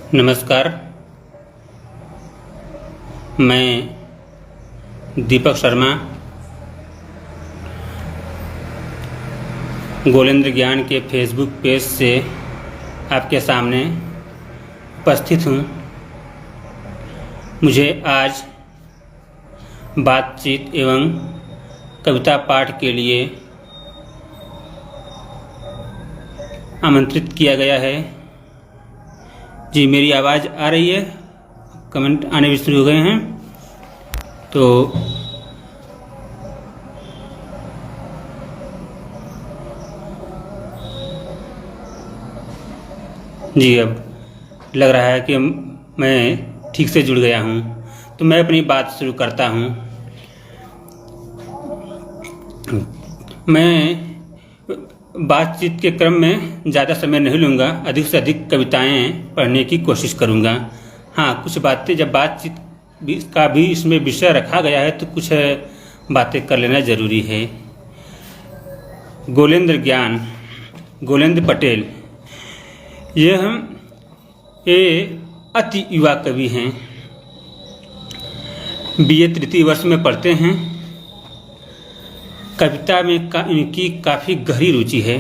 नमस्कार। मैं दीपक शर्मा गोलेंद्र ज्ञान के फेसबुक पेज से आपके सामने उपस्थित हूँ। मुझे आज बातचीत एवं कविता पाठ के लिए आमंत्रित किया गया है। जी, मेरी आवाज़ आ रही है? कमेंट आने भी शुरू हो गए हैं। तो जी, अब लग रहा है कि मैं ठीक से जुड़ गया हूँ। तो मैं अपनी बात शुरू करता हूँ। मैं बातचीत के क्रम में ज़्यादा समय नहीं लूँगा, अधिक से अधिक कविताएं पढ़ने की कोशिश करूँगा। हाँ, कुछ बातें जब बातचीत का भी इसमें विषय रखा गया है तो कुछ बातें कर लेना ज़रूरी है। गोलेंद्र ज्ञान, गोलेंद्र पटेल, यह अति युवा कवि हैं। BA तृतीय वर्ष में पढ़ते हैं। कविता में इनकी काफ़ी गहरी रुचि है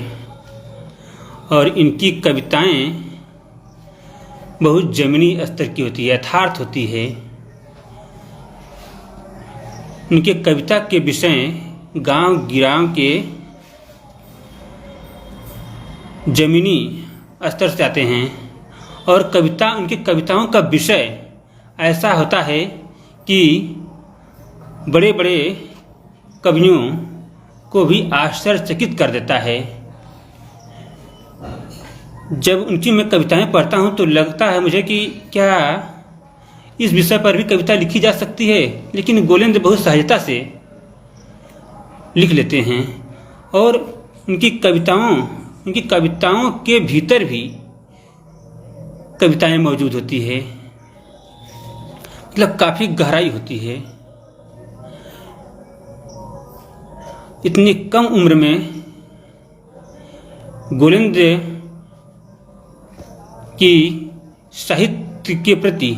और इनकी कविताएं बहुत ज़मीनी स्तर की होती है, यथार्थ होती है। इनके कविता के विषय गांव गिराव के ज़मीनी स्तर से आते हैं और उनकी कविताओं का विषय ऐसा होता है कि बड़े बड़े कवियों को भी आश्चर्यचकित कर देता है। जब उनकी मैं कविताएं पढ़ता हूं तो लगता है मुझे कि क्या इस विषय पर भी कविता लिखी जा सकती है, लेकिन गोलेंद्र बहुत सहजता से लिख लेते हैं और उनकी कविताओं के भीतर भी कविताएं मौजूद होती है, मतलब काफ़ी गहराई होती है। इतनी कम उम्र में गोलेंद्र की साहित्य के प्रति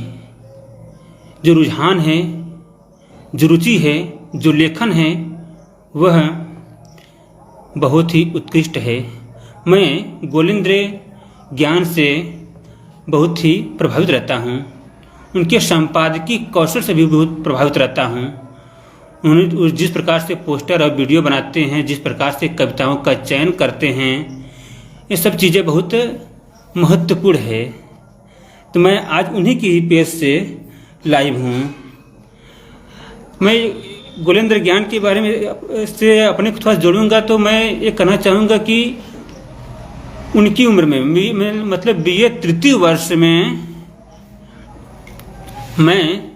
जो रुझान है, जो रुचि है, जो लेखन है, वह बहुत ही उत्कृष्ट है। मैं गोलेंद्र ज्ञान से बहुत ही प्रभावित रहता हूँ। उनके संपादकीय कौशल से भी बहुत प्रभावित रहता हूँ। उन्होंने जिस प्रकार से पोस्टर और वीडियो बनाते हैं, जिस प्रकार से कविताओं का चयन करते हैं, ये सब चीज़ें बहुत महत्वपूर्ण है। तो मैं आज उन्हीं की ही पेज से लाइव हूँ। मैं गोलेंद्र ज्ञान के बारे में से अपने को थोड़ा जोड़ूंगा तो मैं ये कहना चाहूँगा कि उनकी उम्र में मतलब BA तृतीय वर्ष में मैं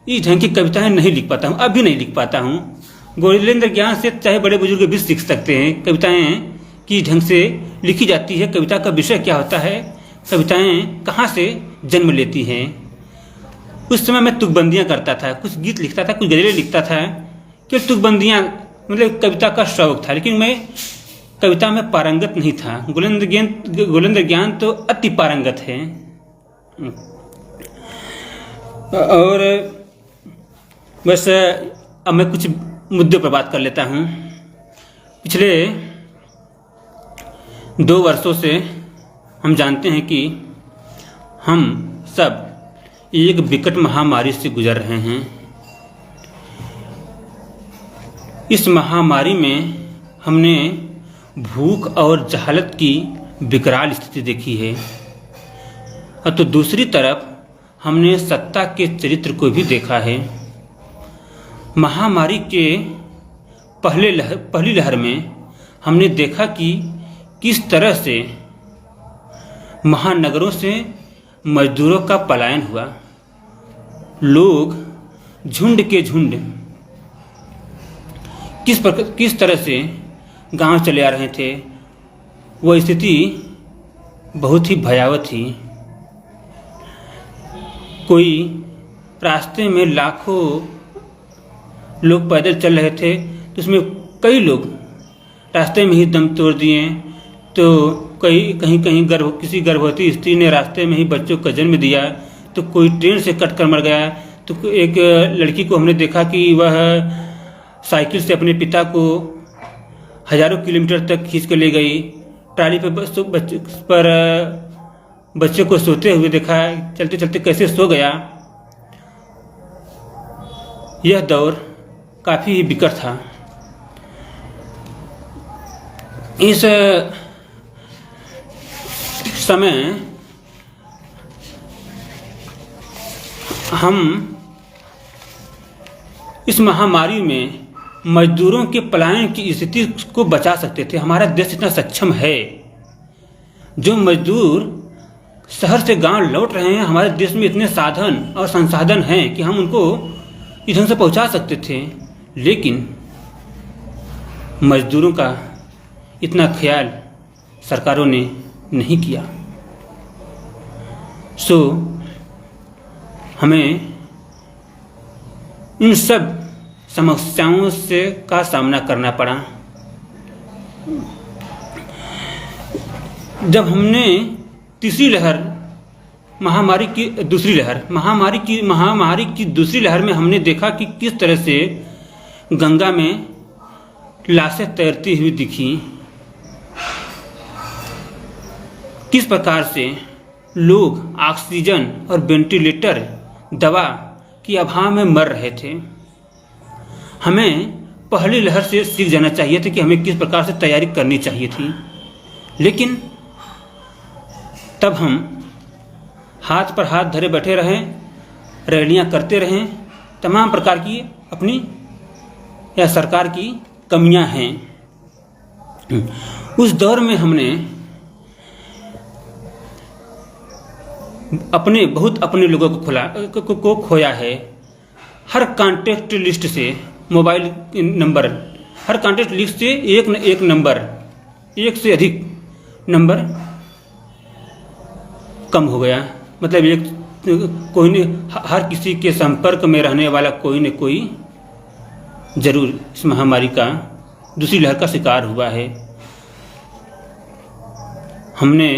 इस ढंग की कविताएं नहीं लिख पाता हूँ, अभी नहीं लिख पाता हूँ। गोलेंद्र ज्ञान से चाहे बड़े बुजुर्ग भी सीख सकते हैं कविताएं किस ढंग से लिखी जाती है, कविता का विषय क्या होता है, कविताएं कहाँ से जन्म लेती हैं। उस समय मैं तुकबंदियाँ करता था, कुछ गीत लिखता था, कुछ गज़लें लिखता था। केवल तुकबंदियाँ मतलब कविता का शौक था, लेकिन मैं कविता में पारंगत नहीं था। गोलेंद्र ज्ञान तो अति पारंगत है। और बस अब मैं कुछ मुद्दों पर बात कर लेता हूँ। पिछले 2 वर्षों से हम जानते हैं कि हम सब एक विकट महामारी से गुजर रहे हैं। इस महामारी में हमने भूख और जहालत की विकराल स्थिति देखी है और तो दूसरी तरफ हमने सत्ता के चरित्र को भी देखा है। महामारी के पहली लहर में हमने देखा कि किस तरह से महानगरों से मजदूरों का पलायन हुआ। लोग झुंड के झुंड किस तरह से गांव चले आ रहे थे। वह स्थिति बहुत ही भयावह थी। कोई रास्ते में लाखों लोग पैदल चल रहे थे तो उसमें कई लोग रास्ते में ही दम तोड़ दिए, तो कहीं कहीं किसी गर्भवती स्त्री ने रास्ते में ही बच्चों का जन्म दिया, तो कोई ट्रेन से कट कर मर गया। तो एक लड़की को हमने देखा कि वह साइकिल से अपने पिता को हजारों किलोमीटर तक खींच कर ले गई। ट्राली पर बच्चे को सोते हुए देखा, चलते चलते कैसे सो गया। यह दौर काफ़ी विकट था। इस समय हम इस महामारी में मजदूरों के पलायन की स्थिति को बचा सकते थे। हमारा देश इतना सक्षम है। जो मजदूर शहर से गांव लौट रहे हैं, हमारे देश में इतने साधन और संसाधन हैं कि हम उनको इधर से पहुंचा सकते थे, लेकिन मजदूरों का इतना ख्याल सरकारों ने नहीं किया। सो हमें इन सब समस्याओं से का सामना करना पड़ा। जब हमने तीसरी लहर महामारी की दूसरी लहर में हमने देखा कि किस तरह से गंगा में लाशें तैरती हुई दिखी, किस प्रकार से लोग ऑक्सीजन और वेंटिलेटर दवा की अभाव में मर रहे थे। हमें पहली लहर से सीख जाना चाहिए था कि हमें किस प्रकार से तैयारी करनी चाहिए थी, लेकिन तब हम हाथ पर हाथ धरे बैठे रहें, रैलियां करते रहें। तमाम प्रकार की अपनी या सरकार की कमियां हैं। उस दौर में हमने अपने लोगों को खोया है। हर कांटेक्ट लिस्ट से मोबाइल नंबर, हर कांटेक्ट लिस्ट से एक न एक नंबर, एक से अधिक नंबर कम हो गया। मतलब कोई न हर किसी के संपर्क में रहने वाला कोई न कोई जरूर इस महामारी का दूसरी लहर का शिकार हुआ है। हमने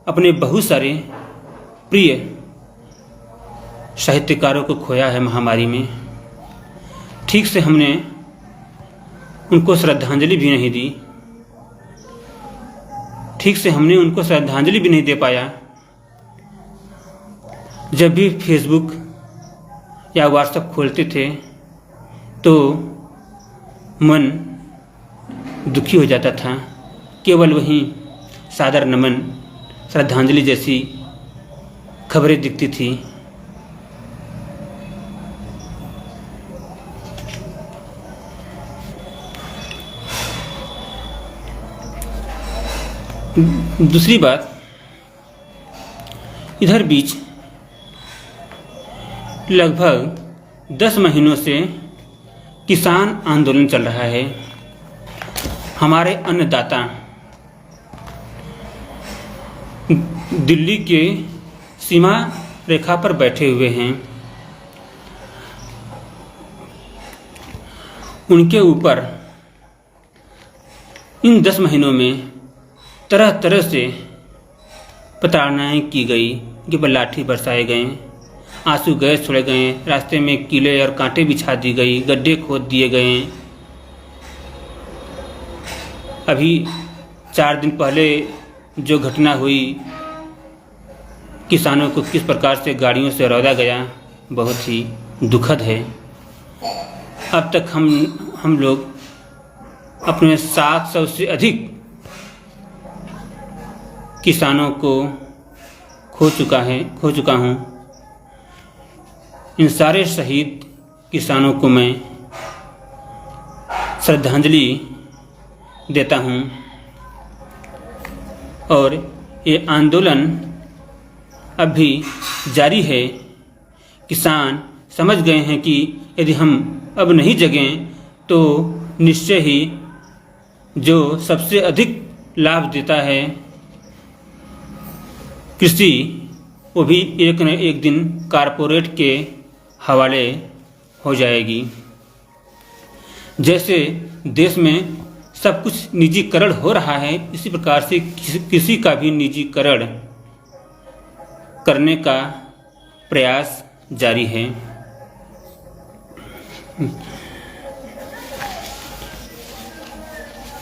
अपने बहुत सारे प्रिय साहित्यकारों को खोया है महामारी में। ठीक से हमने उनको श्रद्धांजलि भी नहीं दी, ठीक से हमने उनको श्रद्धांजलि भी नहीं दे पाया। जब भी फेसबुक या व्हाट्सएप खोलते थे तो मन दुखी हो जाता था। केवल वहीं सादर नमन, श्रद्धांजलि जैसी खबरें दिखती थी। दूसरी बात, इधर बीच लगभग 10 महीनों से किसान आंदोलन चल रहा है। हमारे अन्नदाता दिल्ली के सीमा रेखा पर बैठे हुए हैं। उनके ऊपर इन 10 महीनों में तरह तरह से प्रताड़नाएं की गई, कि लाठी बरसाए गए, आंसू गैस छोड़े गए, रास्ते में कीले और कांटे बिछा दी गई, गड्ढे खोद दिए गए। अभी 4 दिन पहले जो घटना हुई, किसानों को किस प्रकार से गाड़ियों से रौंदा गया, बहुत ही दुखद है। अब तक हम लोग अपने 700 से अधिक किसानों को खो चुका हूँ। इन सारे शहीद किसानों को मैं श्रद्धांजलि देता हूँ। और ये आंदोलन अब भी जारी है। किसान समझ गए हैं कि यदि हम अब नहीं जगें तो निश्चय ही जो सबसे अधिक लाभ देता है कृषि, वो भी एक न एक दिन कारपोरेट के हवाले हो जाएगी। जैसे देश में सब कुछ निजीकरण हो रहा है, इसी प्रकार से किसी का भी निजीकरण करने का प्रयास जारी है।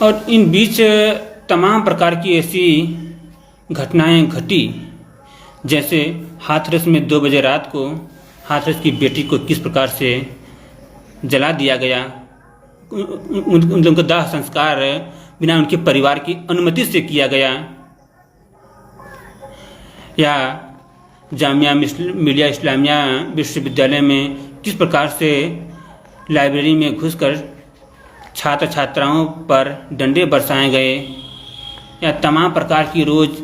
और इन बीच तमाम प्रकार की ऐसी घटनाएं घटी, जैसे हाथरस में 2 बजे रात को हाथरस की बेटी को किस प्रकार से जला दिया गया, उनका दाह संस्कार बिना उनके परिवार की अनुमति से किया गया। या जामिया मिलिया इस्लामिया विश्वविद्यालय में किस प्रकार से लाइब्रेरी में घुसकर छात्र छात्राओं पर डंडे बरसाए गए। या तमाम प्रकार की रोज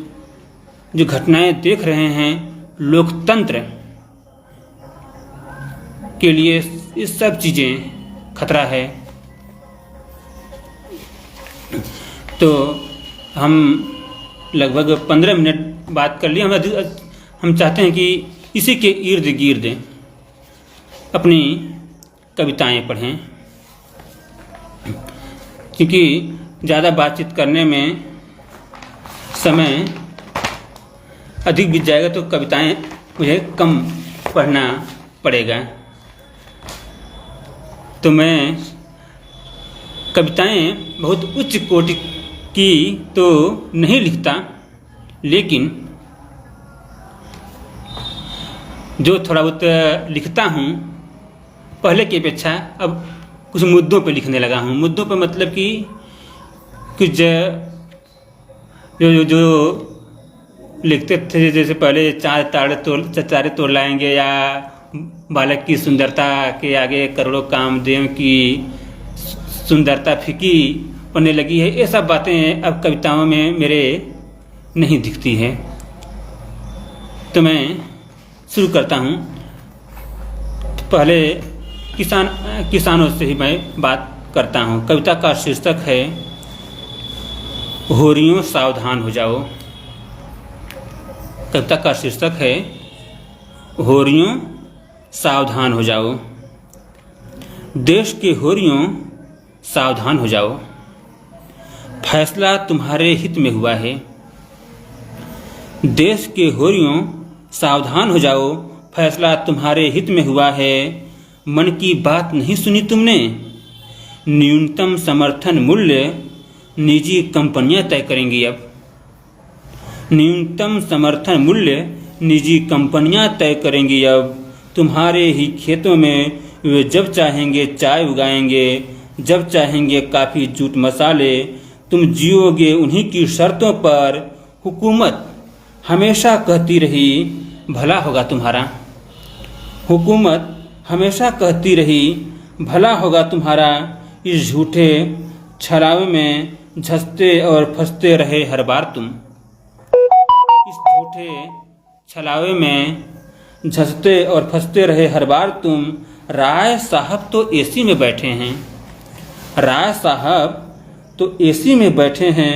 जो घटनाएं देख रहे हैं, लोकतंत्र के लिए ये सब चीज़ें खतरा है। तो हम लगभग 15 मिनट बात कर लिए। हम चाहते हैं कि इसी के इर्द गिर्द अपनी कविताएं पढ़ें, क्योंकि ज़्यादा बातचीत करने में समय अधिक बीत जाएगा, तो कविताएं मुझे कम पढ़ना पड़ेगा। तो मैं कविताएं बहुत उच्च कोटि की तो नहीं लिखता, लेकिन जो थोड़ा बहुत लिखता हूँ, पहले की अपेक्षा अब कुछ मुद्दों पे लिखने लगा हूँ। मुद्दों पे मतलब कि कुछ जो लिखते थे, जैसे पहले चार तोड़ लाएंगे, या बालक की सुंदरता के आगे करोड़ों कामदेव की सुंदरता फीकी पड़ने लगी है, ये सब बातें अब कविताओं में मेरे नहीं दिखती है। तो मैं शुरू करता हूँ। पहले किसानों से ही मैं बात करता हूँ। कविता का शीर्षक है होरियों सावधान हो जाओ। कविता का शीर्षक है होरियों सावधान हो जाओ। देश के होरियों सावधान हो जाओ, फैसला तुम्हारे हित में हुआ है। देश के होरियों सावधान हो जाओ, फैसला तुम्हारे हित में हुआ है। मन की बात नहीं सुनी तुमने, न्यूनतम समर्थन मूल्य निजी कंपनियां तय करेंगी। अब न्यूनतम समर्थन मूल्य निजी कंपनियां तय करेंगी। अब तुम्हारे ही खेतों में वे जब चाहेंगे चाय उगाएंगे, जब चाहेंगे काफ़ी जूट मसाले। तुम जियोगे उन्हीं की शर्तों पर। हुकूमत हमेशा कहती रही भला होगा तुम्हारा। हुकूमत हमेशा कहती रही भला होगा तुम्हारा। इस झूठे छलावे में झंसते और फंसते रहे हर बार तुम। इस झूठे छलावे में झंसते और फंसते रहे हर बार तुम। राय साहब तो एसी में बैठे हैं, राय साहब तो एसी में बैठे हैं।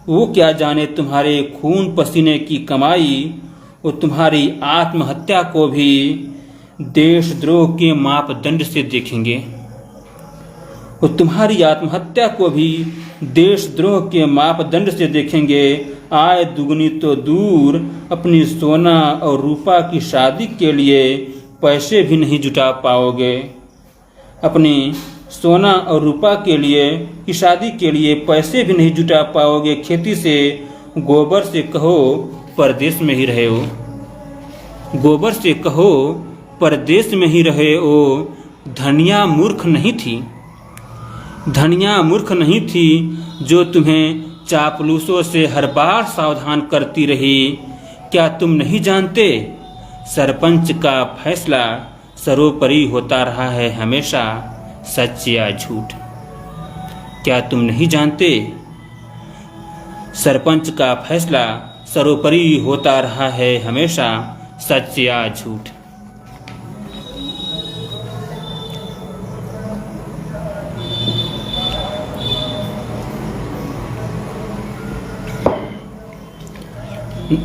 वो क्या जाने तुम्हारे खून पसीने की कमाई। वो तुम्हारी आत्महत्या को भी देशद्रोह के मापदंड से देखेंगे। वो तुम्हारी आत्महत्या को भी देशद्रोह के मापदंड से देखेंगे। आय दुगनी तो दूर, अपनी सोना और रूपा की शादी के लिए पैसे भी नहीं जुटा पाओगे। अपनी सोना और रूपा के लिए की शादी के लिए पैसे भी नहीं जुटा पाओगे। खेती से गोबर से कहो परदेश में ही रहे हो। गोबर से कहो परदेश में ही रहे हो। धनिया मूर्ख नहीं थी, धनिया मूर्ख नहीं थी, जो तुम्हें चापलूसों से हर बार सावधान करती रही। क्या तुम नहीं जानते सरपंच का फैसला सर्वोपरि होता रहा है हमेशा, सच या झूठ। क्या तुम नहीं जानते सरपंच का फैसला सर्वोपरि होता रहा है हमेशा, सच या झूठ।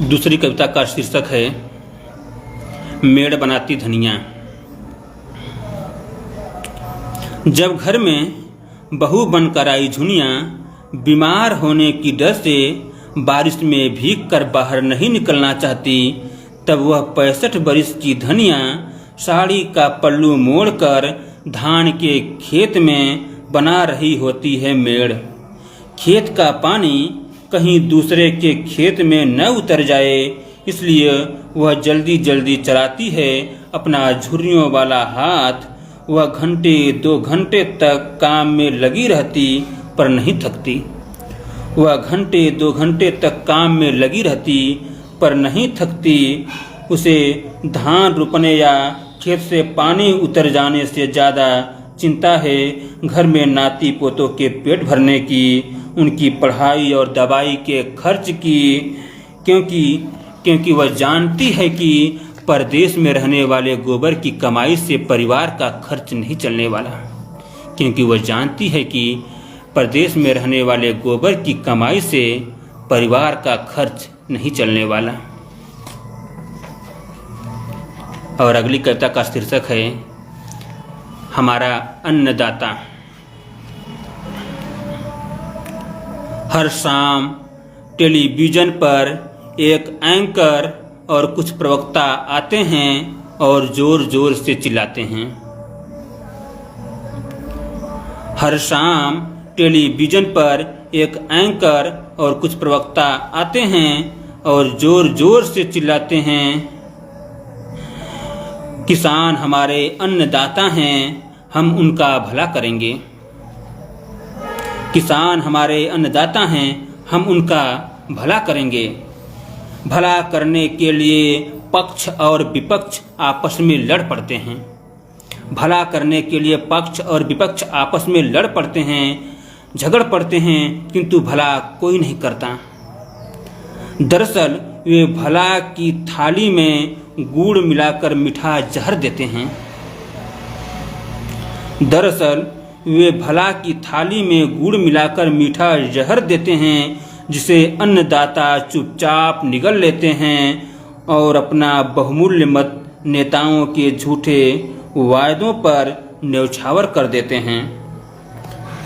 दूसरी कविता का शीर्षक है मेड़ बनाती धनिया। जब घर में बहू बनकर आई झुनिया, बीमार होने की डर से बारिश में भीग कर बाहर नहीं निकलना चाहती, तब वह 65 बरिस की धनिया साड़ी का पल्लू मोड़कर धान के खेत में बना रही होती है मेड़। खेत का पानी कहीं दूसरे के खेत में न उतर जाए, इसलिए वह जल्दी जल्दी चलाती है अपना झुर्रियों वाला हाथ। वह घंटे 2 घंटे तक काम में लगी रहती पर नहीं थकती। वह घंटे 2 घंटे तक काम में लगी रहती पर नहीं थकती। उसे धान रोपने या खेत से पानी उतर जाने से ज़्यादा चिंता है घर में नाती पोतों के पेट भरने की, उनकी पढ़ाई और दवाई के खर्च की, क्योंकि वह जानती है कि परदेश में रहने वाले गोबर की कमाई से परिवार का खर्च नहीं चलने वाला। क्योंकि वह जानती है कि परदेश में रहने वाले गोबर की कमाई से परिवार का खर्च नहीं चलने वाला। और अगली कविता का शीर्षक है हमारा अन्नदाता। हर शाम टेलीविज़न पर एक एंकर और कुछ प्रवक्ता आते हैं और जोर जोर से चिल्लाते हैं। हर शाम टेलीविज़न पर एक एंकर और कुछ प्रवक्ता आते हैं और जोर जोर से चिल्लाते हैं, किसान हमारे अन्नदाता हैं, हम उनका भला करेंगे। किसान हमारे अन्नदाता हैं, हम उनका भला करेंगे। भला करने के लिए पक्ष और विपक्ष आपस में लड़ पड़ते हैं। भला करने के लिए पक्ष और विपक्ष आपस में लड़ पड़ते हैं, झगड़ पड़ते हैं, किंतु भला कोई नहीं करता। दरअसल वे भला की थाली में गुड़ मिलाकर मीठा जहर देते हैं। दरअसल वे भला की थाली में गुड़ मिलाकर मीठा जहर देते हैं, जिसे अन्नदाता चुपचाप निगल लेते हैं और अपना बहुमूल्य मत नेताओं के झूठे वायदों पर न्यौछावर कर देते हैं।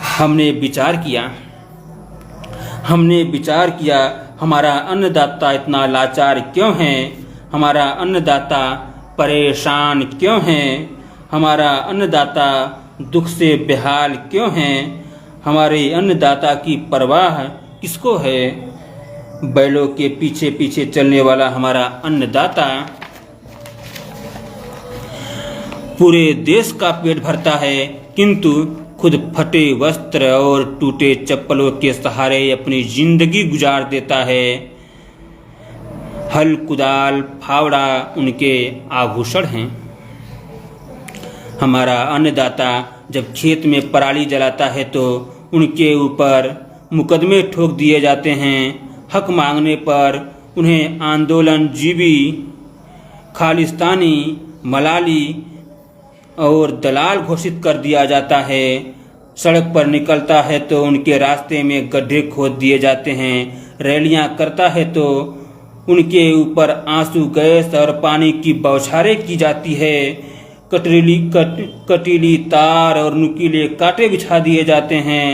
हमने विचार किया हमारा अन्नदाता इतना लाचार क्यों है, हमारा अन्नदाता परेशान क्यों है, हमारा अन्नदाता दुख से बेहाल क्यों है, हमारे अन्नदाता की परवाह किसको है। बैलों के पीछे पीछे चलने वाला हमारा अन्नदाता पूरे देश का पेट भरता है, किंतु खुद फटे वस्त्र और टूटे चप्पलों के सहारे अपनी जिंदगी गुजार देता है। हल कुदाल फावड़ा उनके आभूषण हैं। हमारा अन्नदाता जब खेत में पराली जलाता है तो उनके ऊपर मुकदमे ठोक दिए जाते हैं। हक मांगने पर उन्हें आंदोलन जीवी, खालिस्तानी, मलाली और दलाल घोषित कर दिया जाता है। सड़क पर निकलता है तो उनके रास्ते में गड्ढे खोद दिए जाते हैं। रैलियां करता है तो उनके ऊपर आंसू गैस और पानी की बौछारें की जाती है। कटीली तार और नुकीले कांटे बिछा दिए जाते हैं।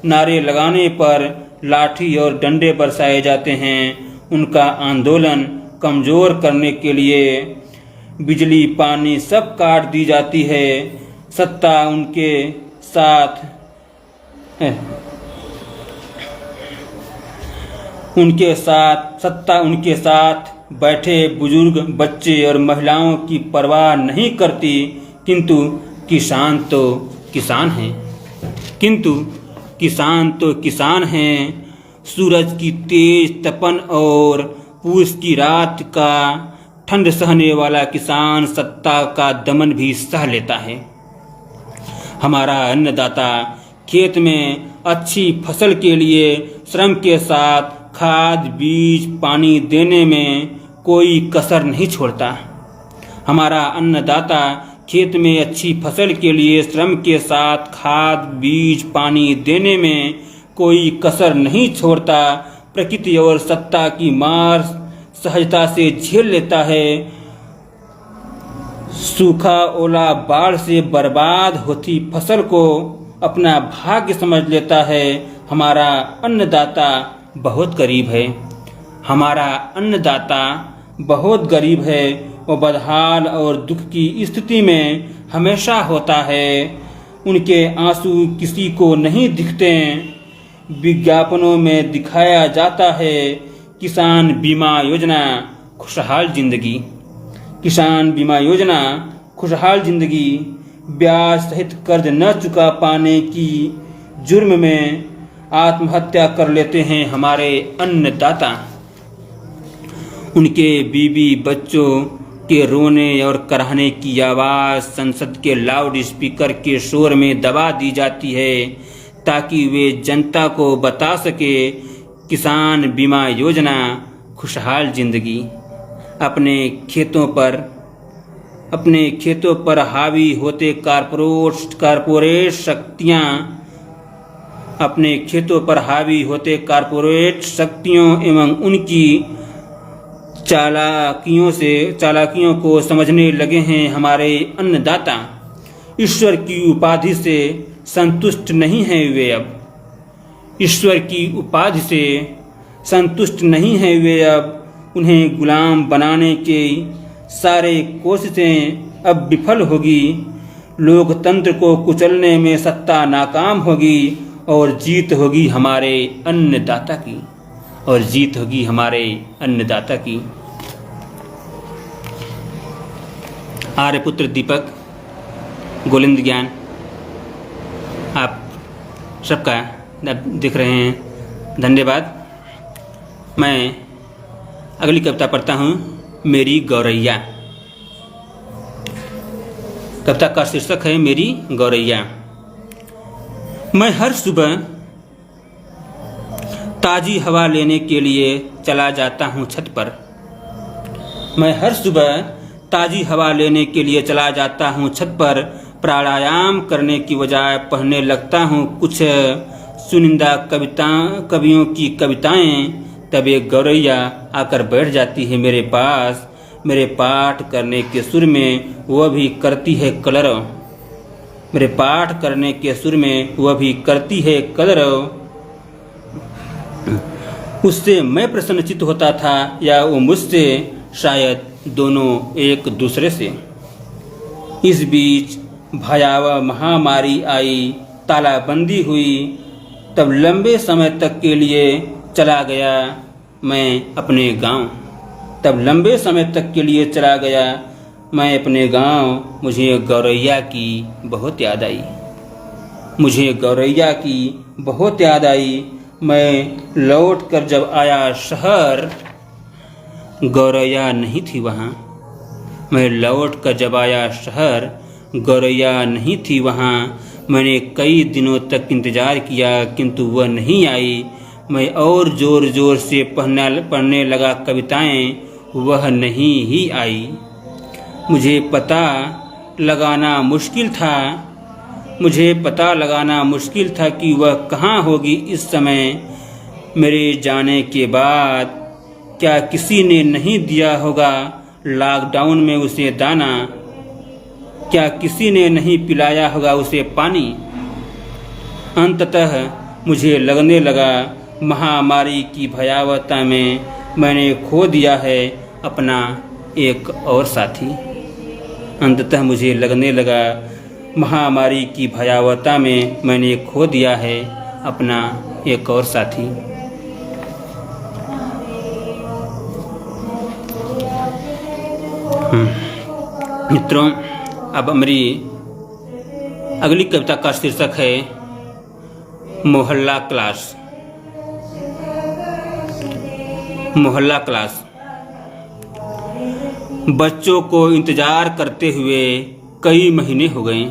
नारे लगाने पर लाठी और डंडे बरसाए जाते हैं। उनका आंदोलन कमजोर करने के लिए बिजली पानी सब काट दी जाती है। सत्ता उनके साथ बैठे बुजुर्ग, बच्चे और महिलाओं की परवाह नहीं करती, किंतु किसान तो किसान हैं। सूरज की तेज तपन और पूस की रात का ठंड सहने वाला किसान सत्ता का दमन भी सह लेता है। हमारा अन्नदाता खेत में अच्छी फसल के लिए श्रम के साथ खाद, बीज, पानी देने में कोई कसर नहीं छोड़ता। हमारा अन्नदाता खेत में अच्छी फसल के लिए श्रम के साथ खाद, बीज, पानी देने में कोई कसर नहीं छोड़ता। प्रकृति और सत्ता की मार सहजता से झेल लेता है। सूखा, ओला, बाढ़ से बर्बाद होती फसल को अपना भाग्य समझ लेता है। हमारा अन्नदाता बहुत गरीब है। हमारा अन्नदाता बहुत गरीब है। वो बदहाल और दुख की स्थिति में हमेशा होता है। उनके आंसू किसी को नहीं दिखते। विज्ञापनों में दिखाया जाता है किसान बीमा योजना खुशहाल जिंदगी। किसान बीमा योजना खुशहाल जिंदगी। ब्याज सहित कर्ज न चुका पाने की जुर्म में आत्महत्या कर लेते हैं हमारे अन्नदाता। उनके बीवी बच्चों के रोने और कराहने की आवाज़ संसद के लाउड स्पीकर के शोर में दबा दी जाती है ताकि वे जनता को बता सके किसान बीमा योजना खुशहाल जिंदगी। अपने खेतों पर हावी होते कारपोरेट शक्तियां अपने खेतों पर हावी होते कारपोरेट शक्तियों एवं उनकी चालाकियों को समझने लगे हैं हमारे अन्नदाता। ईश्वर की उपाधि से संतुष्ट नहीं हैं वे अब। ईश्वर की उपाधि से संतुष्ट नहीं हैं वे अब। उन्हें गुलाम बनाने के सारे कोशिशें अब विफल होगी। लोकतंत्र को कुचलने में सत्ता नाकाम होगी और जीत होगी हमारे अन्नदाता की। और जीत होगी हमारे अन्नदाता की। आर्यपुत्र दीपक गोलिंद ज्ञान आप सबका दिख रहे हैं। धन्यवाद। मैं अगली कविता पढ़ता हूँ, मेरी गौरैया। कविता का शीर्षक है मेरी गौरैया। मैं हर सुबह ताजी हवा लेने के लिए चला जाता हूँ छत पर। मैं हर सुबह ताजी हवा लेने के लिए चला जाता हूँ छत पर। प्राणायाम करने की बजाय पढ़ने लगता हूँ कुछ चुनिंदा कवियों की कविताएं। तब एक गौरैया आकर बैठ जाती है मेरे पास। मेरे पाठ करने के सुर में वह भी करती है कलरव। मेरे पाठ करने के सुर में वह भी करती है कलरव। उससे मैं प्रसन्नचित्त होता था या वो मुझसे, शायद दोनों एक दूसरे से। इस बीच भयावह महामारी आई, तालाबंदी हुई। तब लंबे समय तक के लिए चला गया मैं अपने गांव। तब लंबे समय तक के लिए चला गया मैं अपने गांव। मुझे गौरैया की बहुत याद आई। मुझे गौरैया की बहुत याद आई। मैं लौट कर जब आया शहर, गौरैया नहीं थी वहाँ। मैं लौट कर जब आया शहर, गौरैया नहीं थी वहाँ। मैंने कई दिनों तक इंतज़ार किया किंतु वह नहीं आई। मैं और ज़ोर ज़ोर से पढ़ने लगा कविताएं, वह नहीं ही आई। मुझे पता लगाना मुश्किल था कि वह कहाँ होगी इस समय। मेरे जाने के बाद क्या किसी ने नहीं दिया होगा लॉकडाउन में उसे दाना। क्या किसी ने नहीं पिलाया होगा उसे पानी। अंततः मुझे लगने लगा महामारी की भयावहता में मैंने खो दिया है अपना एक और साथी। अंततः मुझे लगने लगा महामारी की भयावहता में मैंने खो दिया है अपना एक और साथी। मित्रों, अब हमारी अगली कविता का शीर्षक है मोहल्ला क्लास। मोहल्ला क्लास। बच्चों को इंतजार करते हुए कई महीने हो गए।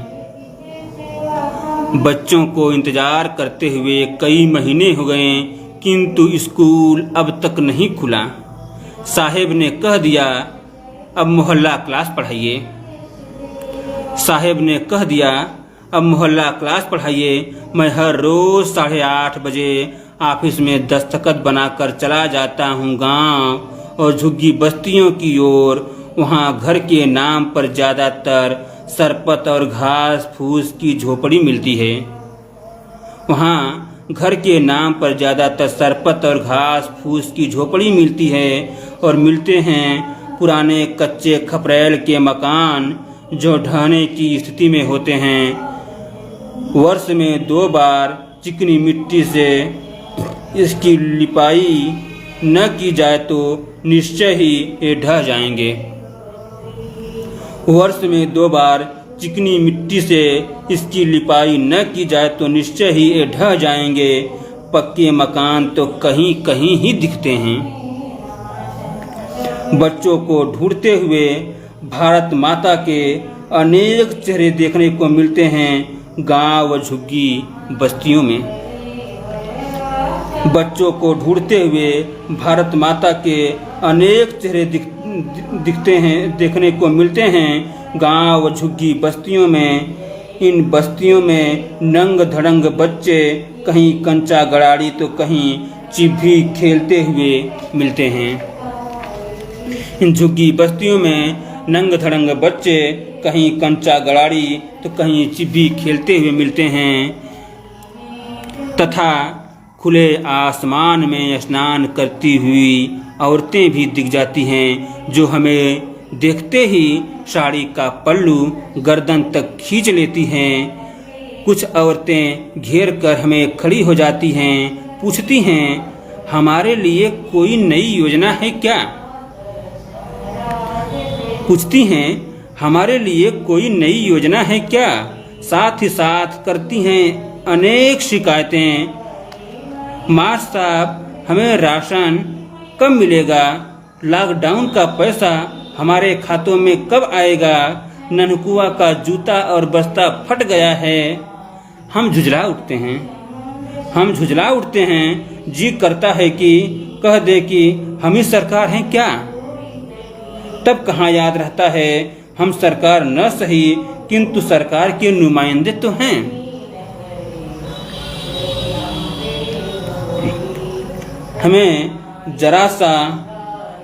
बच्चों को इंतजार करते हुए कई महीने हो गए किंतु स्कूल अब तक नहीं खुला। साहेब ने कह दिया अब मोहल्ला क्लास पढ़ाइए। साहेब ने कह दिया अब मोहल्ला क्लास पढ़ाइए। मैं हर रोज़ 8:30 बजे ऑफिस में दस्तखत बनाकर चला जाता हूँ गांव और झुग्गी बस्तियों की ओर। वहाँ घर के नाम पर ज़्यादातर सरपत और घास फूस की झोपड़ी मिलती है। वहाँ घर के नाम पर ज़्यादातर सरपत और घास फूस की झोपड़ी मिलती है और मिलते हैं पुराने कच्चे खपरेल के मकान जो ढहने की स्थिति में होते हैं। वर्ष में 2 बार चिकनी मिट्टी से इसकी लिपाई न की जाए तो निश्चय ही ये ढह जाएंगे। वर्ष में 2 बार चिकनी मिट्टी से इसकी लिपाई न की जाए तो निश्चय ही ये ढह जाएंगे। पक्के मकान तो कहीं कहीं ही दिखते हैं। बच्चों को ढूंढते हुए भारत माता के अनेक चेहरे देखने को मिलते हैं गांव व झुग्गी बस्तियों में। बच्चों को ढूंढते हुए भारत माता के अनेक चेहरे देखने को मिलते हैं गांव व झुग्गी बस्तियों में। इन बस्तियों में नंग धड़ंग बच्चे कहीं कंचा गड़ाड़ी तो कहीं चिप्पी खेलते हुए मिलते हैं। इन झुग्गी बस्तियों में नंग धड़ंग बच्चे कहीं कंचा गड़ाड़ी तो कहीं चिप्पी खेलते हुए मिलते हैं तथा खुले आसमान में स्नान करती हुई औरतें भी दिख जाती हैं जो हमें देखते ही साड़ी का पल्लू गर्दन तक खींच लेती हैं। कुछ औरतें घेर कर हमें खड़ी हो जाती हैं, पूछती हैं हमारे लिए कोई नई योजना है क्या? पूछती हैं हमारे लिए कोई नई योजना है क्या? साथ ही साथ करती हैं अनेक शिकायतें। मार साहब हमें राशन कब मिलेगा? लॉकडाउन का पैसा हमारे खातों में कब आएगा? ननकुआ का जूता और बस्ता फट गया है। हम झुंझला उठते हैं। जी करता है कि कह दे कि हम ही सरकार हैं क्या? तब कहाँ याद रहता है हम सरकार न सही किंतु सरकार के नुमाइंदे तो हैं। हमें जरा सा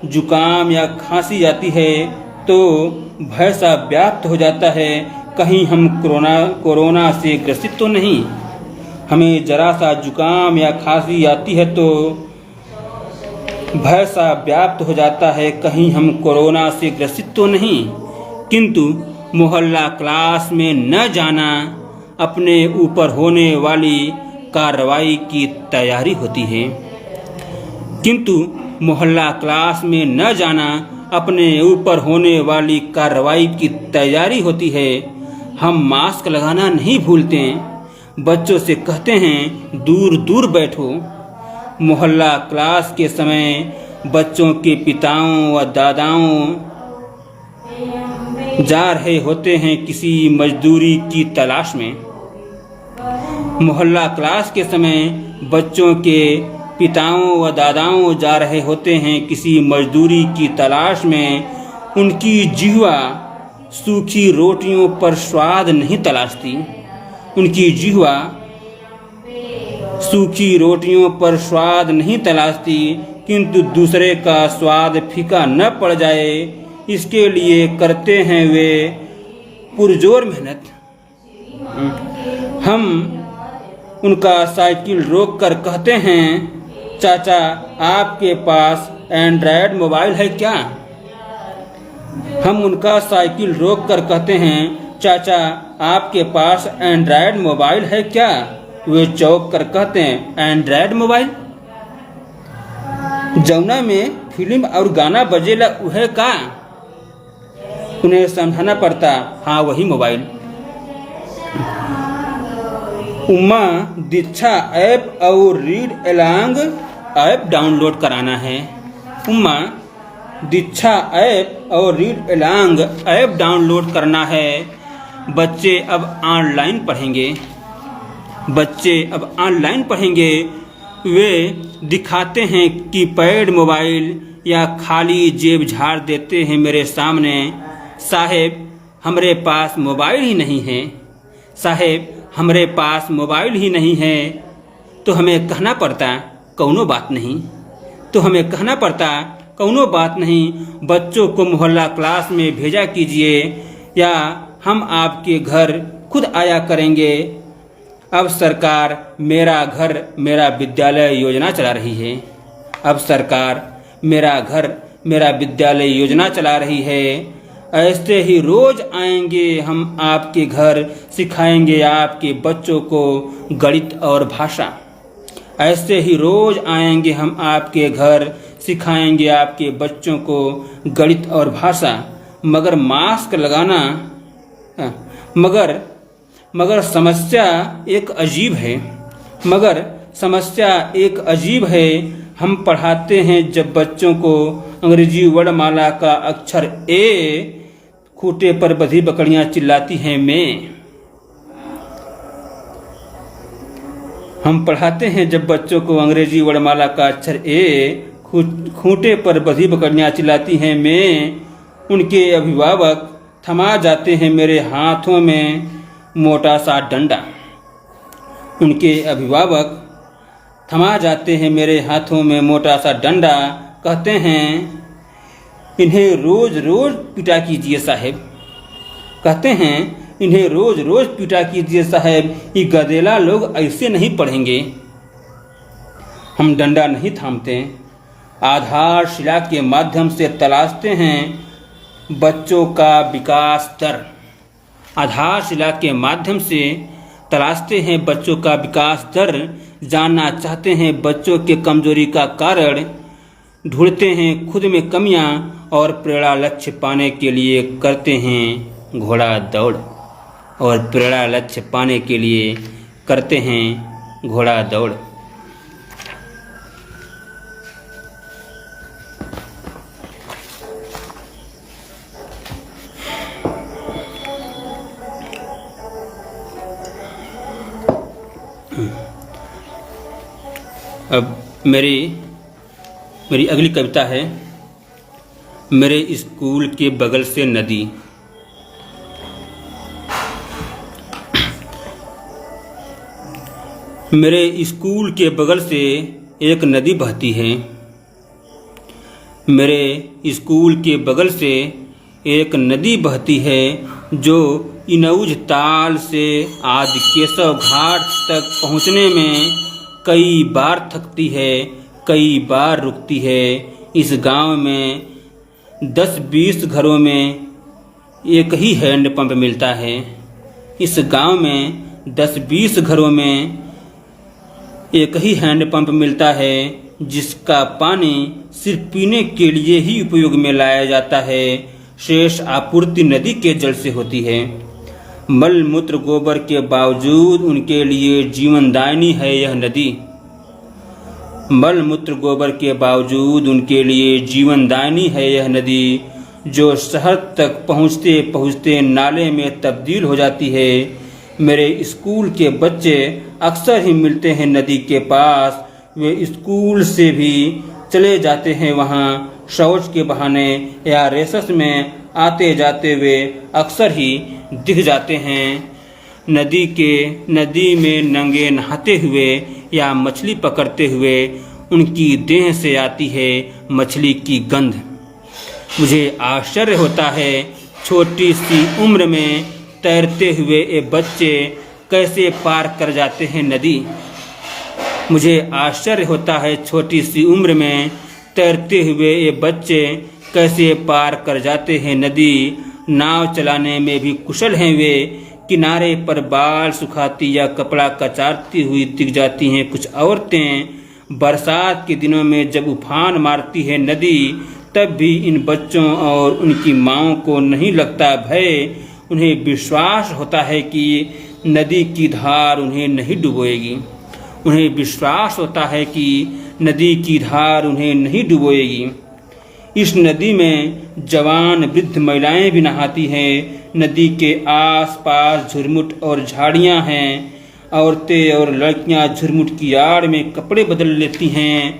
जुकाम या खांसी आती है तो भय सा व्याप्त हो जाता है कहीं हम कोरोना से ग्रसित तो नहीं। हमें जरा सा जुकाम या खांसी आती है तो भय सा व्याप्त हो जाता है कहीं हम कोरोना से ग्रसित तो नहीं। किंतु मोहल्ला क्लास में न जाना अपने ऊपर होने वाली कार्रवाई की तैयारी होती है। किंतु मोहल्ला क्लास में न जाना अपने ऊपर होने वाली कार्रवाई की तैयारी होती है। हम मास्क लगाना नहीं भूलते। बच्चों से कहते हैं दूर दूर बैठो। मोहल्ला क्लास के समय बच्चों के पिताओं व दादाओं जा रहे होते हैं किसी मजदूरी की तलाश में। मोहल्ला क्लास के समय बच्चों के पिताओं व दादाओं जा रहे होते हैं किसी मजदूरी की तलाश में। उनकी जिह्वा सूखी रोटियों पर स्वाद नहीं तलाशती। उनकी जिह्वा सूखी रोटियों पर स्वाद नहीं तलाशती किंतु दूसरे का स्वाद फीका न पड़ जाए इसके लिए करते हैं वे पुरजोर मेहनत। हम उनका साइकिल रोक कर कहते हैं चाचा आपके पास एंड्रॉयड मोबाइल है क्या? हम उनका साइकिल रोक कर कहते हैं चाचा आपके पास एंड्रॉयड मोबाइल है क्या? वे चौंक कर कहते हैं एंड्रॉयड मोबाइल जौना में फिल्म और गाना बजेला उहे का? उन्हें समझाना पड़ता हाँ वही मोबाइल। उम्मा दीक्षा ऐप और रीड एलॉन्ग ऐप डाउनलोड कराना है। उम्मा दीक्षा ऐप और रीड एलॉन्ग ऐप डाउनलोड करना है। बच्चे अब ऑनलाइन पढ़ेंगे। वे दिखाते हैं कि पैड मोबाइल या खाली जेब झाड़ देते हैं मेरे सामने। साहेब हमरे पास मोबाइल ही नहीं है। साहेब हमरे पास मोबाइल ही नहीं है। तो हमें कहना पड़ता कौनो बात नहीं। बच्चों को मोहल्ला क्लास में भेजा कीजिए या हम आपके घर खुद आया करेंगे। अब सरकार मेरा घर मेरा विद्यालय योजना चला रही है। अब सरकार मेरा घर मेरा विद्यालय योजना चला रही है। ऐसे ही रोज आएंगे हम आपके घर, सिखाएंगे आपके बच्चों को गणित और भाषा। ऐसे ही रोज आएंगे हम आपके घर, सिखाएंगे आपके बच्चों को गणित और भाषा। मगर मास्क लगाना मगर समस्या एक अजीब है। मगर समस्या एक अजीब है। हम पढ़ाते हैं जब बच्चों को अंग्रेजी वर्णमाला का अक्षर ए, खूंटे पर बंधी बकरियां चिल्लाती हैं मैं। हम पढ़ाते हैं जब बच्चों को अंग्रेजी वर्णमाला का अक्षर ए, खूंटे पर बंधी बकरियां चिल्लाती हैं मैं। उनके अभिभावक थमा जाते हैं मेरे हाथों में मोटा सा डंडा। उनके अभिभावक थमा जाते हैं मेरे हाथों में मोटा सा डंडा। कहते हैं इन्हें रोज रोज पिटा कीजिए साहब। कहते हैं इन्हें रोज रोज पिटा कीजिए साहब, ये गधेला लोग ऐसे नहीं पढ़ेंगे। हम डंडा नहीं थामते, आधारशिला के माध्यम से तलाशते हैं बच्चों का विकास दर। आधारशिला के माध्यम से तलाशते हैं बच्चों का विकास दर। जानना चाहते हैं बच्चों के कमजोरी का कारण। ढूंढते हैं खुद में कमियां और प्रेरणा लक्ष्य पाने के लिए करते हैं घोड़ा दौड़। और प्रेरणा लक्ष्य पाने के लिए करते हैं घोड़ा दौड़। अब मेरी अगली कविता है मेरे स्कूल के बगल से नदी। मेरे स्कूल के बगल से एक नदी बहती है। मेरे स्कूल के बगल से एक नदी बहती है जो इनौज ताल से आदि केशव घाट तक पहुँचने में कई बार थकती है, कई बार रुकती है। इस गांव में 10-20 घरों में एक ही हैंडपंप मिलता है। इस गांव में 10-20 घरों में एक ही हैंडपंप मिलता है जिसका पानी सिर्फ पीने के लिए ही उपयोग में लाया जाता है। शेष आपूर्ति नदी के जल से होती है। मल मूत्र गोबर के बावजूद उनके लिए जीवनदायिनी है यह नदी। मल मूत्र गोबर के बावजूद उनके लिए जीवनदायिनी है यह नदी, जो शहर तक पहुँचते पहुँचते नाले में तब्दील हो जाती है। मेरे स्कूल के बच्चे अक्सर ही मिलते हैं नदी के पास। वे स्कूल से भी चले जाते हैं वहाँ शौच के बहाने या रेसस में आते जाते वे अक्सर ही दिख जाते हैं। नदी में नंगे नहाते हुए या मछली पकड़ते हुए उनकी देह से आती है मछली की गंध। मुझे आश्चर्य होता है छोटी सी उम्र में तैरते हुए ये बच्चे कैसे पार कर जाते हैं नदी। मुझे आश्चर्य होता है छोटी सी उम्र में तैरते हुए ये बच्चे कैसे पार कर जाते हैं नदी। नाव चलाने में भी कुशल हैं वे। किनारे पर बाल सुखाती या कपड़ा कचारती हुई दिख जाती हैं कुछ औरतें। बरसात के दिनों में जब उफान मारती है नदी तब भी इन बच्चों और उनकी माँओं को नहीं लगता भय। उन्हें विश्वास होता है कि नदी की धार उन्हें नहीं डुबोएगी। उन्हें विश्वास होता है कि नदी की धार उन्हें नहीं डुबोएगी। इस नदी में जवान वृद्ध महिलाएं भी नहाती हैं। नदी के आसपास झुरमुट और झाड़ियां हैं। औरतें और लड़कियां झुरमुट की आड़ में कपड़े बदल लेती हैं।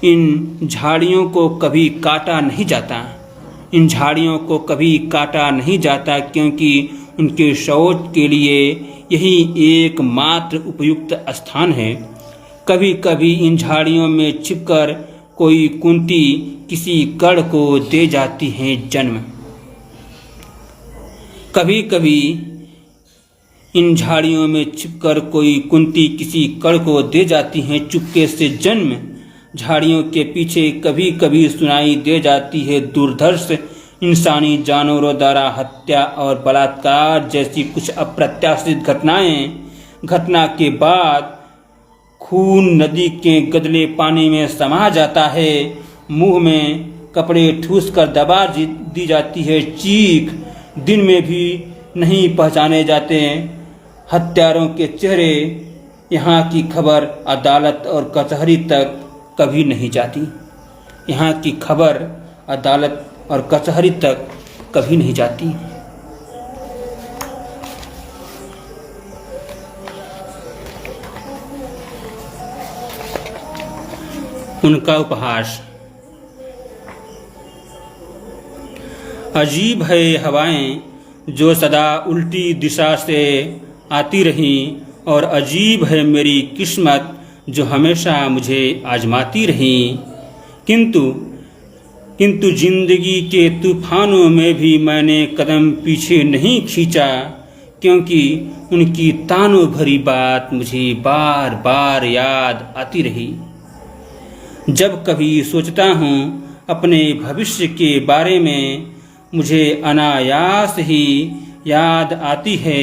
इन झाड़ियों को कभी काटा नहीं जाता। इन झाड़ियों को कभी काटा नहीं जाता क्योंकि उनके शौच के लिए यही एकमात्र उपयुक्त स्थान है। कभी कभी इन झाड़ियों में छिपकर कोई कुंती किसी कड़ को दे जाती हैं जन्म। कभी कभी इन झाड़ियों में छिपकर कोई कुंती किसी कड़ को दे जाती है चुपके से जन्म। झाड़ियों के पीछे कभी कभी सुनाई दे जाती है दुर्धर्ष इंसानी जानवरों द्वारा हत्या और बलात्कार जैसी कुछ अप्रत्याशित घटनाएं। घटना के बाद खून नदी के गदले पानी में समा जाता है। मुंह में कपड़े ठूस कर दबा दी जाती है चीख। दिन में भी नहीं पहचाने जाते हत्यारों के चेहरे। यहाँ की खबर अदालत और कचहरी तक कभी नहीं जाती। यहाँ की खबर अदालत और कचहरी तक कभी नहीं जाती। उनका उपहास। अजीब है हवाएं जो सदा उल्टी दिशा से आती रहीं, और अजीब है मेरी किस्मत जो हमेशा मुझे आजमाती रही। किंतु जिंदगी के तूफानों में भी मैंने कदम पीछे नहीं खींचा, क्योंकि उनकी तानों भरी बात मुझे बार बार याद आती रही। जब कभी सोचता हूँ अपने भविष्य के बारे में, मुझे अनायास ही याद आती है